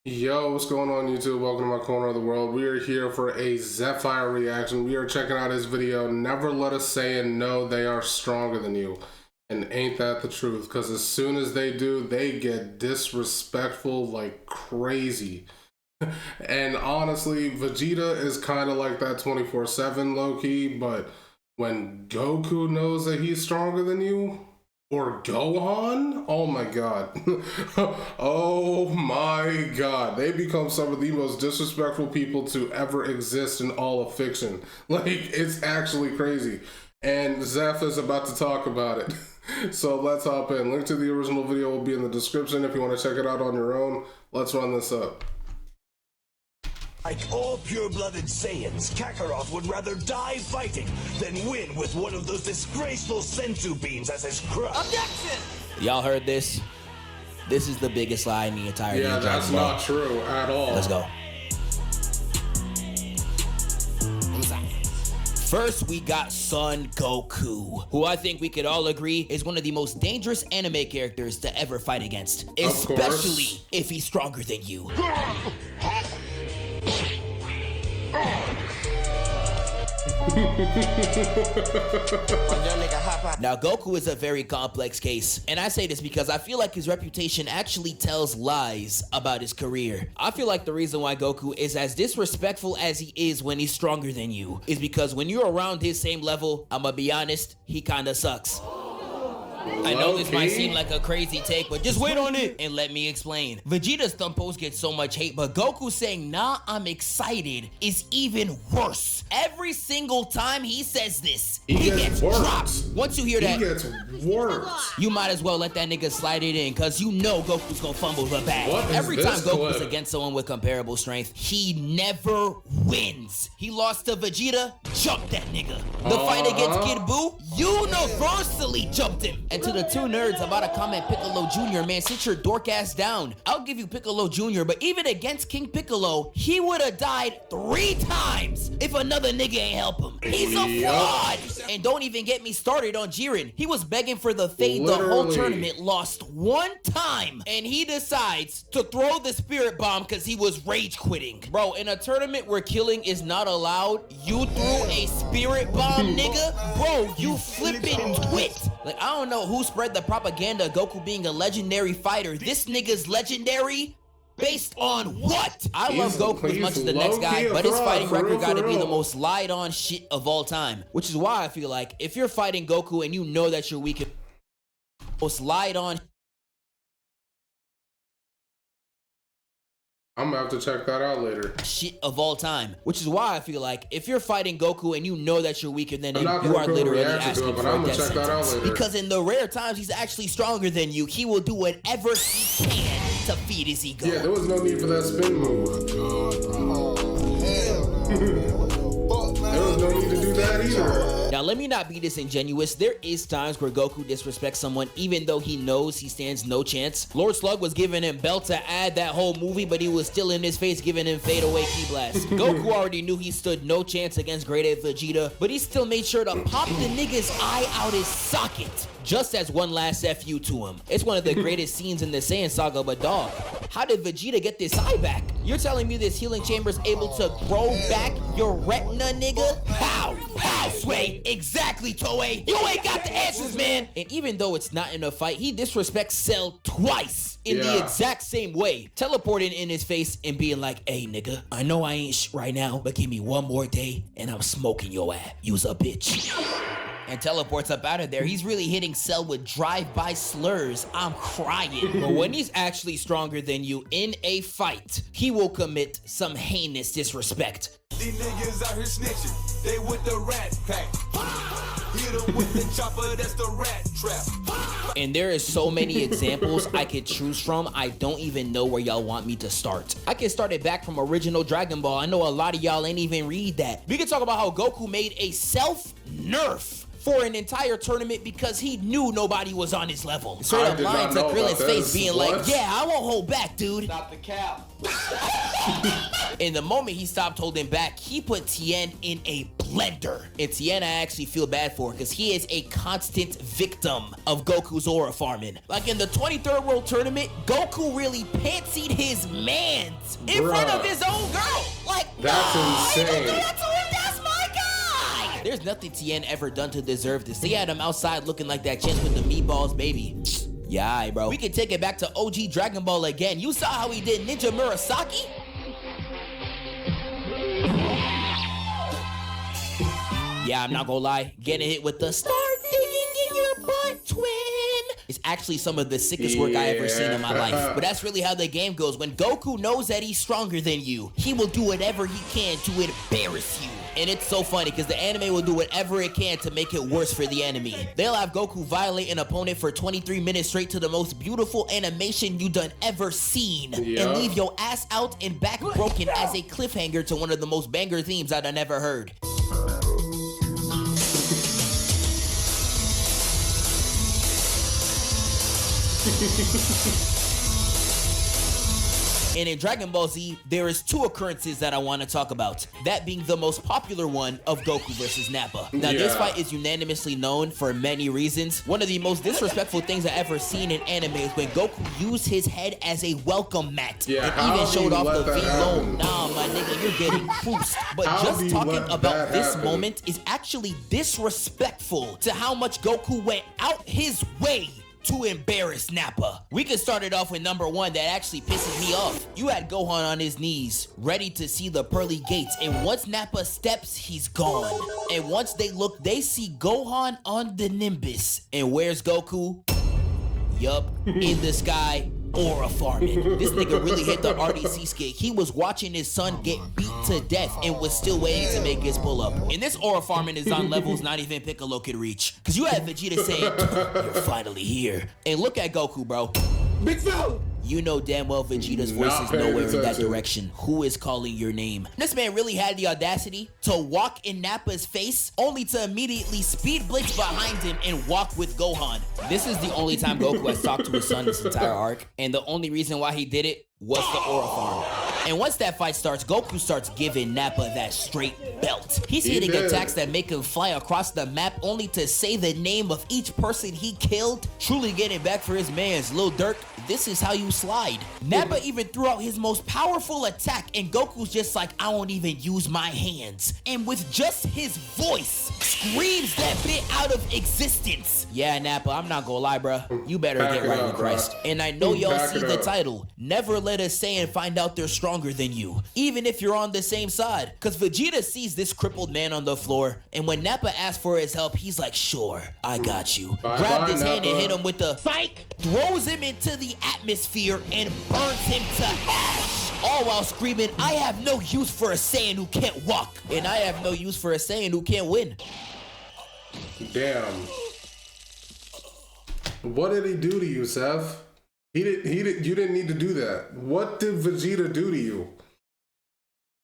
Yo, what's going on YouTube? Welcome to my corner of the world. We are here for a Zephfire reaction. We are checking out his video, Never Let a Saiyan Know They Are Stronger Than You. And ain't that the truth? Because as soon as they do, they get disrespectful like crazy. And honestly, Vegeta is kind of like that 24/7 low-key, but when Goku knows that he's stronger than you, or Gohan? Oh my god. Oh my god. They become some of the most disrespectful people to ever exist in all of fiction. Like, it's actually crazy. And Zeph is about to talk about it. So let's hop in. Link to the original video will be in the description if you want to check it out on your own. Let's run this up. Like all pure-blooded Saiyans, Kakarot would rather die fighting than win with one of those disgraceful senzu beans as his crutch. Objection! Y'all heard this? This is the biggest lie in the entire Yeah, that's not true at all. Let's go. First, we got Son Goku, who I think we could all agree is one of the most dangerous anime characters to ever fight against, especially if he's stronger than you. Now, Goku is a very complex case, and I say this because I feel like his reputation actually tells lies about his career. I feel like the reason why Goku is as disrespectful as he is when he's stronger than you is because when you're around his same level, I'ma be honest, he kinda sucks. I know this might seem like a crazy take, but just wait on it and let me explain. Vegeta's thumb post gets so much hate, but Goku saying, "Nah, I'm excited," is even worse. Every single time he says this, he gets dropped. Once you hear that, he gets worse. You might as well let that nigga slide it in, cause you know Goku's gonna fumble the bag. Every time Goku's against someone with comparable strength, he never wins. He lost to Vegeta, jumped that nigga. The fight against Kid Buu, universally jumped him. And to the two nerds about to comment Piccolo Jr., man, sit your dork ass down. I'll give you Piccolo Jr., but even against King Piccolo, he would have died 3 times if another nigga ain't help him. He's a fraud. And don't even get me started on Jiren. He was begging for the fade the whole tournament, lost 1 time, and he decides to throw the spirit bomb because he was rage quitting. Bro, in a tournament where killing is not allowed, you threw a spirit bomb, nigga? Bro, you flippin' twit. Like, I don't know who spread the propaganda of Goku being a legendary fighter. This nigga's legendary based on what? I love Goku as much as the next guy, but his fighting record gotta be the most lied on shit of all time. Which is why I feel like if you're fighting Goku and you know that you're weak, most lied on I'm gonna have to check that out later. shit of all time. Which is why I feel like if you're fighting Goku and you know that you're weaker than him, you are literally asking for a death sentence. Because in the rare times he's actually stronger than you, he will do whatever he can to feed his ego. Yeah, there was no need for that spin move. There was no need to do that either. Now, let me not be disingenuous. There is times where Goku disrespects someone even though he knows he stands no chance. Lord Slug was giving him belt to add that whole movie, but he was still in his face giving him fade away key blast. Goku already knew he stood no chance against Great Ape Vegeta, but he still made sure to pop the nigga's eye out his socket, just as one last FU to him. It's one of the greatest scenes in the Saiyan saga, but dog, how did Vegeta get this eye back? You're telling me this healing chamber is able to grow back your retina, nigga? How? How, Sway? Exactly, Toei. You ain't got the answers, man. And even though it's not in a fight, he disrespects Cell twice in the exact same way, teleporting in his face and being like, "Hey, nigga, I know I ain't right now, but give me one more day and I'm smoking your ass. You's a bitch." And teleports up out of there. He's really hitting Cell with drive-by slurs. I'm crying. But when he's actually stronger than you in a fight, he will commit some heinous disrespect. These niggas out here snitching, they with the rat pack. Hit them with the chopper, that's the rat trap. And there is so many examples I could choose from, I don't even know where y'all want me to start. I can start it back from original Dragon Ball. I know a lot of y'all ain't even read that. We can talk about how Goku made a self-nerf for an entire tournament because he knew nobody was on his level. Straight up lying to Krillin's face, being like, yeah, I won't hold back, dude. Stop the cap. In the moment he stopped holding back, he put Tien in a blender. And Tien I actually feel bad for because he is a constant victim of Goku's aura farming. Like in the 23rd World Tournament, Goku really pantsied his mans in front of his own girl. Like, that's insane. That's my guy. There's nothing Tien ever done to deserve this. They had him outside looking like that chance with the meatballs, baby. Yeah, alright, bro. We can take it back to OG Dragon Ball again. You saw how he did Ninja Murasaki? Yeah, I'm not gonna lie. Getting hit with the start digging in your butt, twin. It's actually some of the sickest work I ever seen in my life. But that's really how the game goes. When Goku knows that he's stronger than you, he will do whatever he can to embarrass you. And it's so funny because the anime will do whatever it can to make it worse for the enemy. They'll have Goku violate an opponent for 23 minutes straight to the most beautiful animation you done ever seen. And leave your ass out and back broken as a cliffhanger to one of the most banger themes I done ever heard. And in Dragon Ball Z, there is two occurrences that I want to talk about. That being the most popular one of Goku versus Nappa. Now this fight is unanimously known for many reasons. One of the most disrespectful things I ever seen in anime is when Goku used his head as a welcome mat. And even showed off the V-Low. Nah, my nigga, you're getting cruised. But just talking about this moment is actually disrespectful to how much Goku went out his way to embarrass Nappa. We can start it off with number one that actually pisses me off. You had Gohan on his knees, ready to see the pearly gates, and once Nappa steps, he's gone. And once they look, they see Gohan on the Nimbus. And where's Goku? Yup, in the sky, aura farming. This nigga really hit the RDC skit. He was watching his son get beat to death and was still waiting to make his pull up. And this aura farming is on levels not even Piccolo could reach. Cause you had Vegeta saying, you're finally here. And look at Goku, bro. Big fella! You know damn well Vegeta's voice is nowhere in that direction. Who is calling your name? This man really had the audacity to walk in Nappa's face only to immediately speed blitz behind him and walk with Gohan. This is the only time Goku has talked to his son this entire arc, and the only reason why he did it was the aura farm. And once that fight starts, Goku starts giving Nappa that straight belt. He's hitting attacks that make him fly across the map only to say the name of each person he killed, truly getting back for his mans. Lil Durk, this is how you slide. Nappa even threw out his most powerful attack, and Goku's just like, I won't even use my hands. And with just his voice, screams that bit out of existence. Yeah, Nappa, I'm not gonna lie, bruh. You better get right with Christ. And I know y'all see the title. Never let a Saiyan find out they're stronger than you, even if you're on the same side. Cause Vegeta sees this crippled man on the floor, and when Nappa asks for his help, he's like, sure, I got you. Grabbed his hand and hit him with the psych, throws him into the atmosphere and burns him to ash. All while screaming, I have no use for a Saiyan who can't walk, and I have no use for a Saiyan who can't win. Damn. What did he do to you, Zeph? You didn't need to do that. What did Vegeta do to you?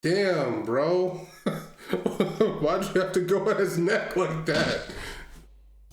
Damn, bro. Why'd you have to go at his neck like that?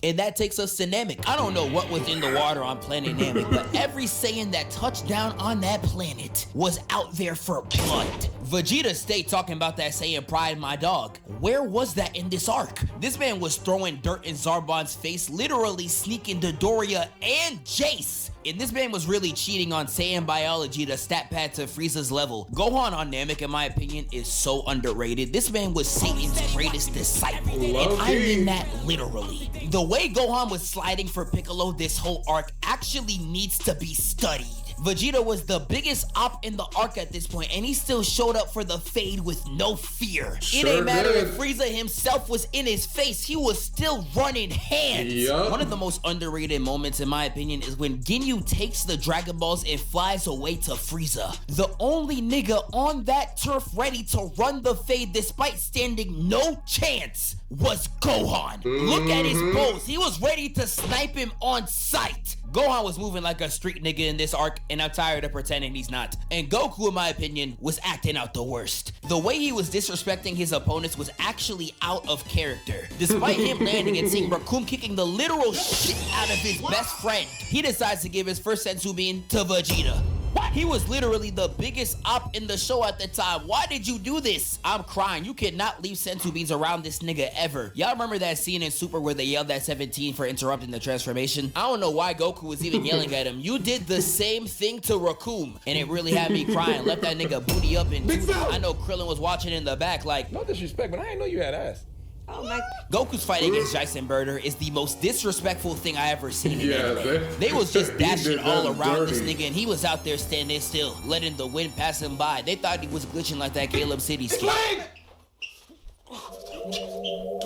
And that takes us to Namek. I don't know what was in the water on planet Namek, but every Saiyan that touched down on that planet was out there for blood. Vegeta stayed talking about that Saiyan pride, my dog. Where was that in this arc? This man was throwing dirt in Zarbon's face, literally sneaking Dodoria and Jace. And this man was really cheating on Saiyan biology to stat pad to Frieza's level. Gohan on Namek, in my opinion, is so underrated. This man was Satan's greatest disciple. And I mean that literally. The way Gohan was sliding for Piccolo this whole arc actually needs to be studied. Vegeta was the biggest op in the arc at this point, and he still showed up for the fade with no fear. It ain't matter if Frieza himself was in his face, he was still running hands. One of the most underrated moments, in my opinion, is when Ginyu takes the Dragon Balls and flies away to Frieza. The only nigga on that turf ready to run the fade despite standing no chance was Gohan. Look at his pose. He was ready to snipe him on sight. Gohan was moving like a street nigga in this arc, and I'm tired of pretending he's not. And Goku, in my opinion, was acting out the worst. The way he was disrespecting his opponents was actually out of character. Despite him landing and seeing Raccoon kicking the literal shit out of his best friend, he decides to give his first Senzu Bean to Vegeta. What? He was literally the biggest op in the show at the time. Why did you do this? I'm crying. You cannot leave Senzu Beans around this nigga ever. Y'all remember that scene in Super where they yelled at 17 for interrupting the transformation? I don't know why Goku was even yelling at him. You did the same thing to Raccoon, and it really had me crying. Left that nigga booty up and I know Krillin was watching in the back like, no disrespect, but I didn't know you had ass. Oh my. Goku's fight against Jason Birder is the most disrespectful thing I ever seen in anime. They was just dashing all around this nigga, and he was out there standing still, letting the wind pass him by. They thought he was glitching like that Caleb City skit.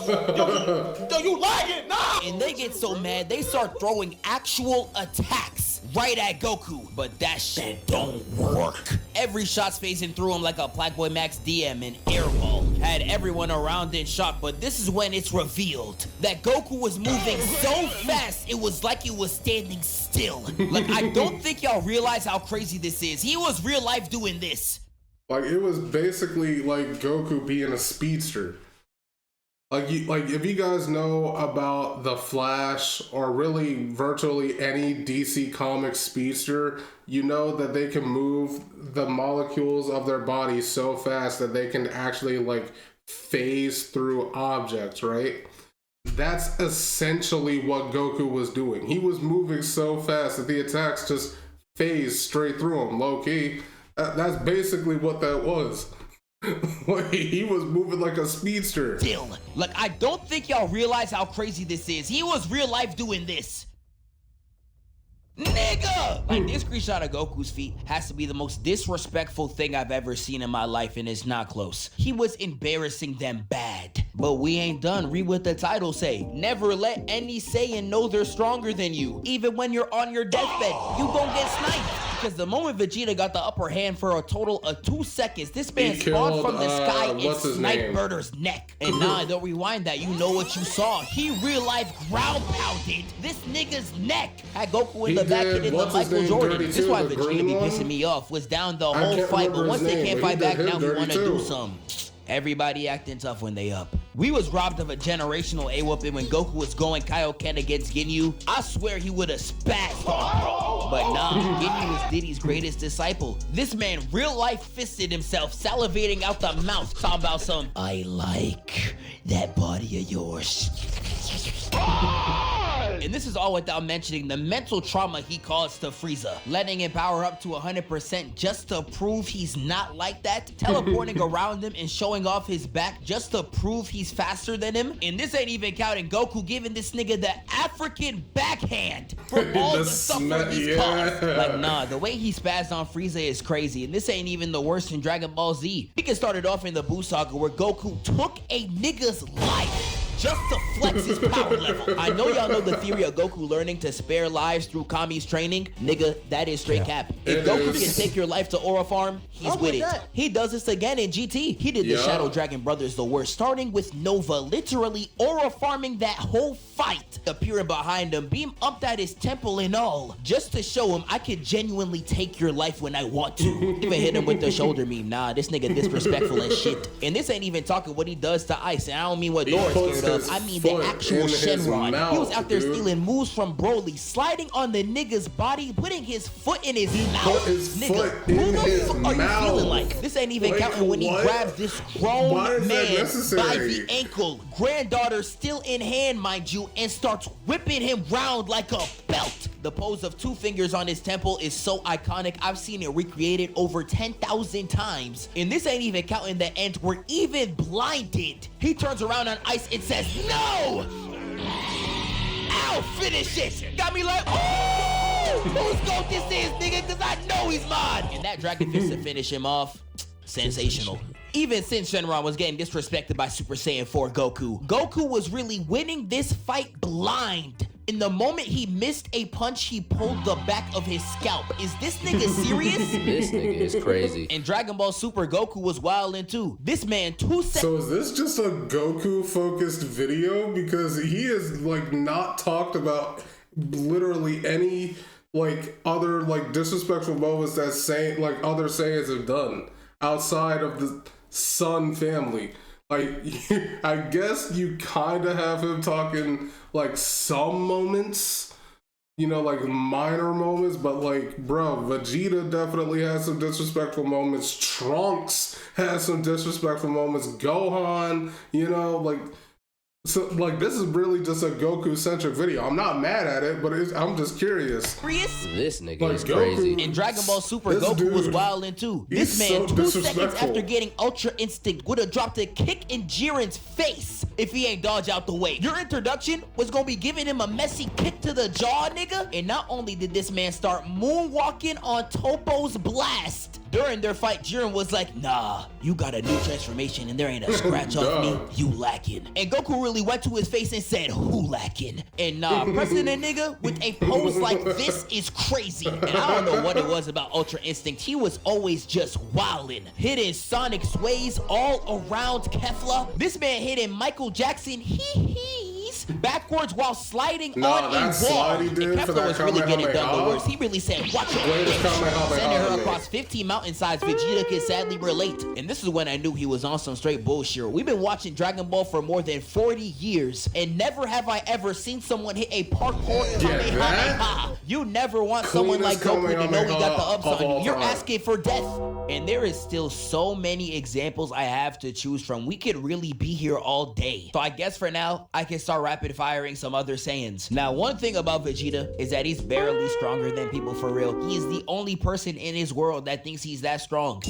Yo, you lying? Nah! And they get so mad, they start throwing actual attacks right at Goku. But that shit don't work. Every shot's phasing through him like a Blackboy Max DM and airball. Had everyone around in shock, but this is when it's revealed that Goku was moving so fast, it was like he was standing still. Like, I don't think y'all realize how crazy this is. He was real life doing this. Like, it was basically like Goku being a speedster. Like if you guys know about the Flash or really virtually any DC comic speedster, you know that they can move the molecules of their body so fast that they can actually like phase through objects, right? That's essentially what Goku was doing. He was moving so fast that the attacks just phased straight through him, low key. That's basically what that was. He was moving like a speedster. Still, like, I don't think y'all realize how crazy this is. He was real life doing this. Nigga! Like, this screenshot of Goku's feet has to be the most disrespectful thing I've ever seen in my life, and it's not close. He was embarrassing them bad. But we ain't done. Read what the title say. Never let any Saiyan know they're stronger than you. Even when you're on your deathbed, you gon' get sniped. Because the moment Vegeta got the upper hand for a total of 2 seconds, this man spawned from the sky and sniped Birder's neck. And nah, don't rewind that. You know what you saw. He real life ground pounded this nigga's neck. Had Goku in the back hitting the Michael Jordan. This is why Vegeta be pissing me off. Was down the whole fight, but once they can't fight back, now we want to do something. Everybody acting tough when they up. We was robbed of a generational A-whooping when Goku was going Kaioken against Ginyu. I swear he would have spazzed on bro. But nah, Ginyu was Diddy's greatest disciple. This man real life fisted himself, salivating out the mouth, talking about some, I like that body of yours. And this is all without mentioning the mental trauma he caused to Frieza, letting him power up to 100% just to prove he's not like that, teleporting around him and showing off his back just to prove he's faster than him. And this ain't even counting Goku giving this nigga the African backhand for all the stuff he's caused. Like, nah, the way he spazzed on Frieza is crazy, and this ain't even the worst in Dragon Ball Z. We can start it off in the Buu Saga where Goku took a nigga's life just to flex his power level. I know y'all know the theory of Goku learning to spare lives through Kami's training. Nigga, that is straight cap. If Goku can take your life to Aura Farm, he's with it. He does this again in GT. He did the Shadow Dragon Brothers the worst, starting with Nova literally Aura farming that whole fight, appearing behind him, beam upped at his temple and all, just to show him I could genuinely take your life when I want to. Even hit him with the shoulder meme. Nah, this nigga disrespectful as shit. And this ain't even talking what he does to Ice, and I don't mean what Dora's scared of. I mean the actual Shenron. He was out there stealing moves from Broly, sliding on the nigga's body, putting his foot in his mouth. Nigga, who the fuck are you feeling like? This ain't even counting when he grabs this grown man by the ankle, granddaughter still in hand, mind you, and starts whipping him round like a belt. The pose of 2 fingers on his temple is so iconic, I've seen it recreated over 10,000 times. And this ain't even counting the end where even blinded, he turns around on Ice and says, no! I'll finish it! Got me like, oh! Whose goat this is, nigga? Cause I know he's mine! And that Dragon Fist to finish him off, sensational. Even since Shenron was getting disrespected by Super Saiyan 4 Goku, Goku was really winning this fight blind. In the moment he missed a punch, he pulled the back of his scalp. Is this nigga serious? This nigga is crazy. In Dragon Ball Super, Goku was wildin' too. This man 2 seconds. So is this just a Goku focused video? Because he has like not talked about literally any like other like disrespectful moments that like other Saiyans have done outside of the Son family. Like, I guess you kind of have him talking like some moments, you know, like minor moments, but like, bro, Vegeta definitely has some disrespectful moments. Trunks has some disrespectful moments. Gohan, you know, like, so like this is really just a Goku-centric video. I'm not mad at it, but I'm just curious. This nigga Like, is crazy. In Dragon Ball Super, this Goku was dude, wildin' too. he's This man, so 2 seconds disrespectful. after getting Ultra Instinct, would have dropped a kick in Jiren's face if he ain't dodge out the way. Your introduction was gonna be giving him a messy kick to the jaw, nigga. And not only did this man start moonwalking on Topo's blast, during their fight, Jiren was like, nah, you got a new transformation and there ain't a scratch off me, you lacking. And Goku really went to his face and said, who lacking? And nah, pressing a nigga with a pose like this is crazy. And I don't know what it was about Ultra Instinct. He was always just wildin', hitting Sonic sways all around Kefla. This man hitting Michael Jackson backwards while sliding on a that wall. slide he did And for Kefla that was really getting done the Kamehameha. worst. He really said, watch your Greatest bitch. Kamehameha Sending her ever. across 15 mountainsides, Vegeta could sadly relate. And this is when I knew he was on some straight bullshit. We've been watching Dragon Ball for more than 40 years, and never have I ever seen someone hit a parkour Kamehameha. You never want someone like Goku to know he got the ups on you. You're asking for death. And there is still so many examples I have to choose from. We could really be here all day. So I guess for now, I can start rapid firing some other Saiyans. Now, one thing about Vegeta is that he's barely stronger than people for real. He is the only person in his world that thinks he's that strong.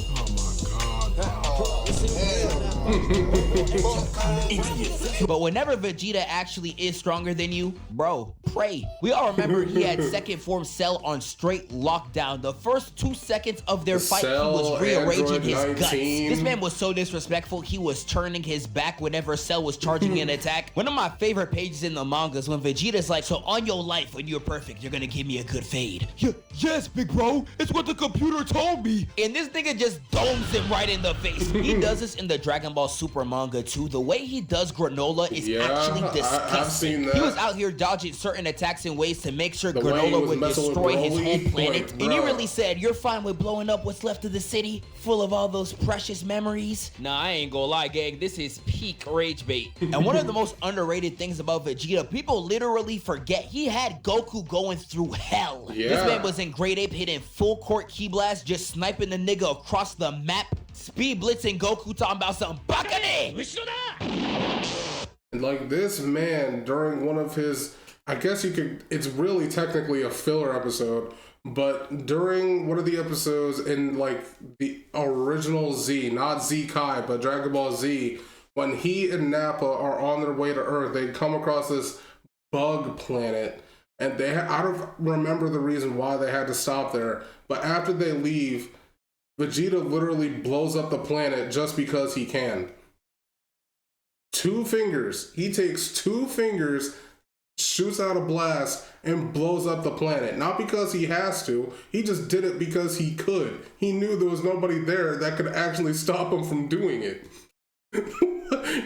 But whenever Vegeta actually is stronger than you, bro, pray. We all remember he had second form Cell on straight lockdown. The first 2 seconds of their fight, he was rearranging his guts. This man was so disrespectful, he was turning his back whenever Cell was charging an attack. One of my favorite pages in the manga is when Vegeta's like, so on your life, when you're perfect, you're gonna give me a good fade. Yes, big bro, it's what the computer told me. And this nigga just domes him right in the face. He does this in the Dragon Ball Super manga too. The way he does granola is actually disgusting. I've seen that. He was out here dodging certain attacks in ways to make sure The way he granola was would messing with destroy his Broly, whole planet. like, And he bruh. really said, you're fine with blowing up what's left of the city full of all those precious memories? Nah, I ain't gonna lie, gang. This is peak rage bait. And one of the most underrated things about Vegeta, people literally forget he had Goku going through hell. This Yeah. man was in grade 8 hitting full court key blast, just sniping the nigga across the map. Speed blitzing Goku talking about some Bakane! Like this man during one of his, I guess you could, it's really technically a filler episode, but during one of the episodes in like the original Z, not Z Kai, but Dragon Ball Z, when he and Nappa are on their way to Earth, they come across this bug planet, and I don't remember the reason why they had to stop there, but after they leave, Vegeta literally blows up the planet just because he can. 2 fingers. He takes 2 fingers, shoots out a blast, and blows up the planet. Not because he has to. He just did it because he could. He knew there was nobody there that could actually stop him from doing it.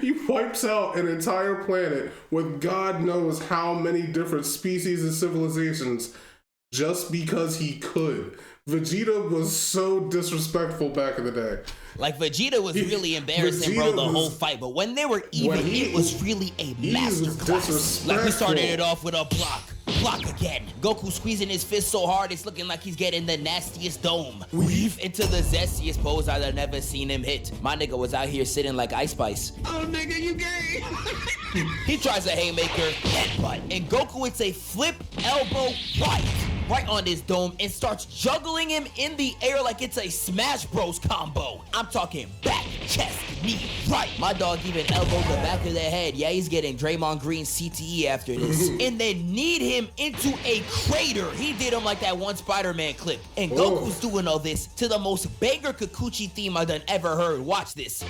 He wipes out an entire planet with God knows how many different species and civilizations just because he could. Vegeta was so disrespectful back in the day. Like, Vegeta was really embarrassing, bro, the whole fight. But when they were even, it was really a masterclass. Like, we started it off with a block again. Goku squeezing his fist so hard, it's looking like he's getting the nastiest dome. Weave into the zestiest pose I've never seen him hit. My nigga was out here sitting like Ice Spice. Oh, nigga, you gay. He tries a haymaker, headbutt, and Goku hits a flip elbow right on his dome and starts juggling him in the air like it's a Smash Bros combo. I'm talking back, chest, knee, right. My dog even elbowed the back of the head. Yeah, he's getting Draymond Green CTE after this. And then kneed him into a crater. He did him like that one Spider-Man clip. And Goku's doing all this to the most banger Kikuchi theme I've done ever heard. Watch this.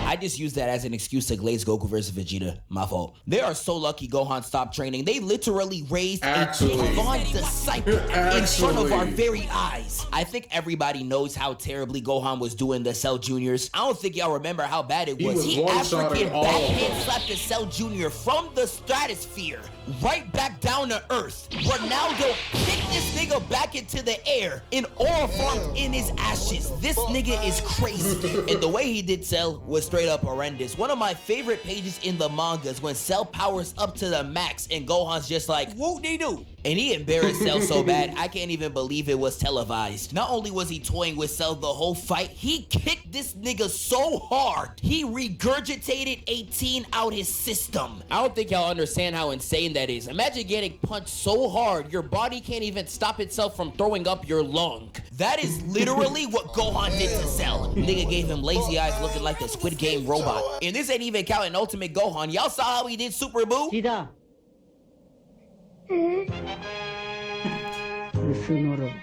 I just used that as an excuse to glaze Goku versus Vegeta. My fault. They are so lucky Gohan stopped training. They literally raised a King Von disciple in front of our very eyes. I think everybody knows how terribly Gohan was doing the Cell Juniors. I don't think y'all remember how bad it was. He African backhand slapped the Cell Junior from the stratosphere right back down to Earth. Ronaldo kicked this nigga back into the air and all formed in his ashes. This nigga is crazy. And the way he did Cell was straight up horrendous. One of my favorite pages in the manga is when Cell powers up to the max and Gohan's just like, whoop-de-doo. And he embarrassed Cell so bad, I can't even believe it was televised. Not only was he toying with Cell the whole fight, he kicked this nigga so hard, he regurgitated 18 out his system. I don't think y'all understand how insane that is. Imagine getting punched so hard, your body can't even stop itself from throwing up your lung. That is literally what Gohan did to Cell. Nigga gave him lazy eyes looking like the Squid Game robot. And this ain't even counting Ultimate Gohan. Y'all saw how he did Super Boo?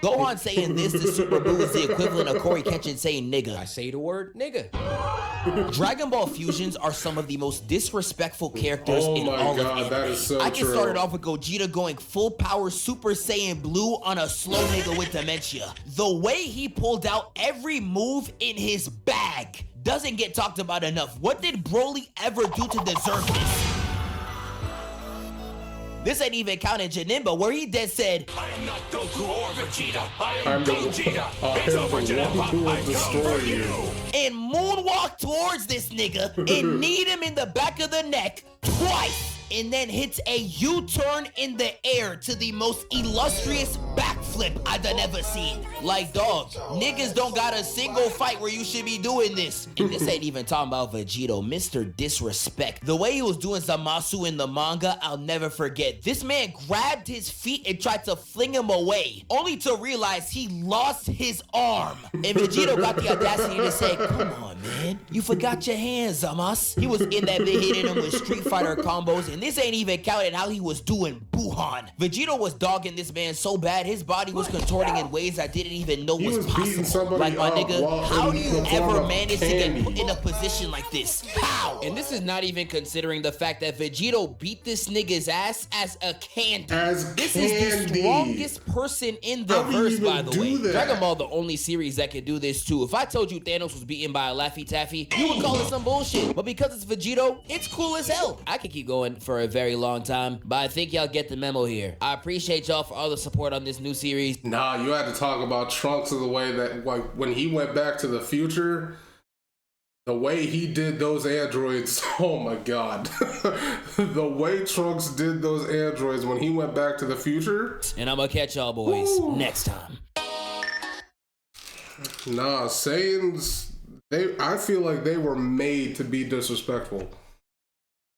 Gohan saying this to Super Boo is the equivalent of Corey Kenshin saying nigga. I say the word nigga. Dragon Ball fusions are some of the most disrespectful characters in all of anime. That is so I true. can start it off with Gogeta going full power Super Saiyan Blue on a slow nigga with dementia. The way he pulled out every move in his bag doesn't get talked about enough. What did Broly ever do to deserve this? This ain't even counting Janemba, where he dead said, I am not Goku or Vegeta. I I'm am Gogeta. It's the over, one Janemba. who will I destroy come for you. you. and moonwalk towards this nigga and kneed him in the back of the neck twice, and then hits a U-turn in the air to the most illustrious backflip I've ever seen. Like, dog, niggas don't got a single fight where you should be doing this. And this ain't even talking about Vegito, Mr. Disrespect. The way he was doing Zamasu in the manga, I'll never forget. This man grabbed his feet and tried to fling him away, only to realize he lost his arm. And Vegito got the audacity to say, come on, man, you forgot your hands, Zamas. He was in that bit hitting him with Street Fighter combos, and this ain't even counting how he was doing Buhan. Vegito was dogging this man so bad, his body was contorting in ways I didn't even know was possible. Like, my nigga, how do you ever manage to get put in a position like this? How? And this is not even considering the fact that Vegito beat this nigga's ass as a candy. This is the strongest person in the verse, by the way. Dragon Ball the only series that can do this too. If I told you Thanos was beaten by a Laffy Taffy, you would call it some bullshit. But because it's Vegito, it's cool as hell. I could keep going for a very long time, but I think y'all get the memo here. I appreciate y'all for all the support on this new series. Nah, you had to talk about Trunks of the way that, like, when he went back to the future, the way he did those androids, oh my god. The way Trunks did those androids when he went back to the future. And I'm gonna catch y'all boys next time. Nah, Saiyans, I feel like they were made to be disrespectful.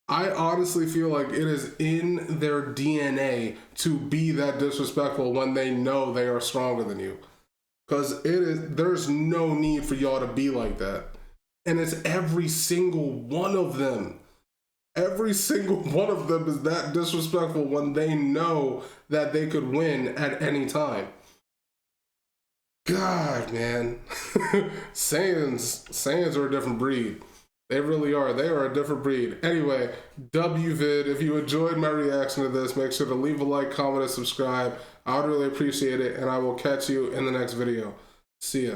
I honestly feel like it is in their DNA to be that disrespectful when they know they are stronger than you. Because there's no need for y'all to be like that. And it's every single one of them. Every single one of them is that disrespectful when they know that they could win at any time. God, man. Saiyans are a different breed. They really are. They are a different breed. Anyway, WVid, if you enjoyed my reaction to this, make sure to leave a like, comment, and subscribe. I would really appreciate it, and I will catch you in the next video. See ya.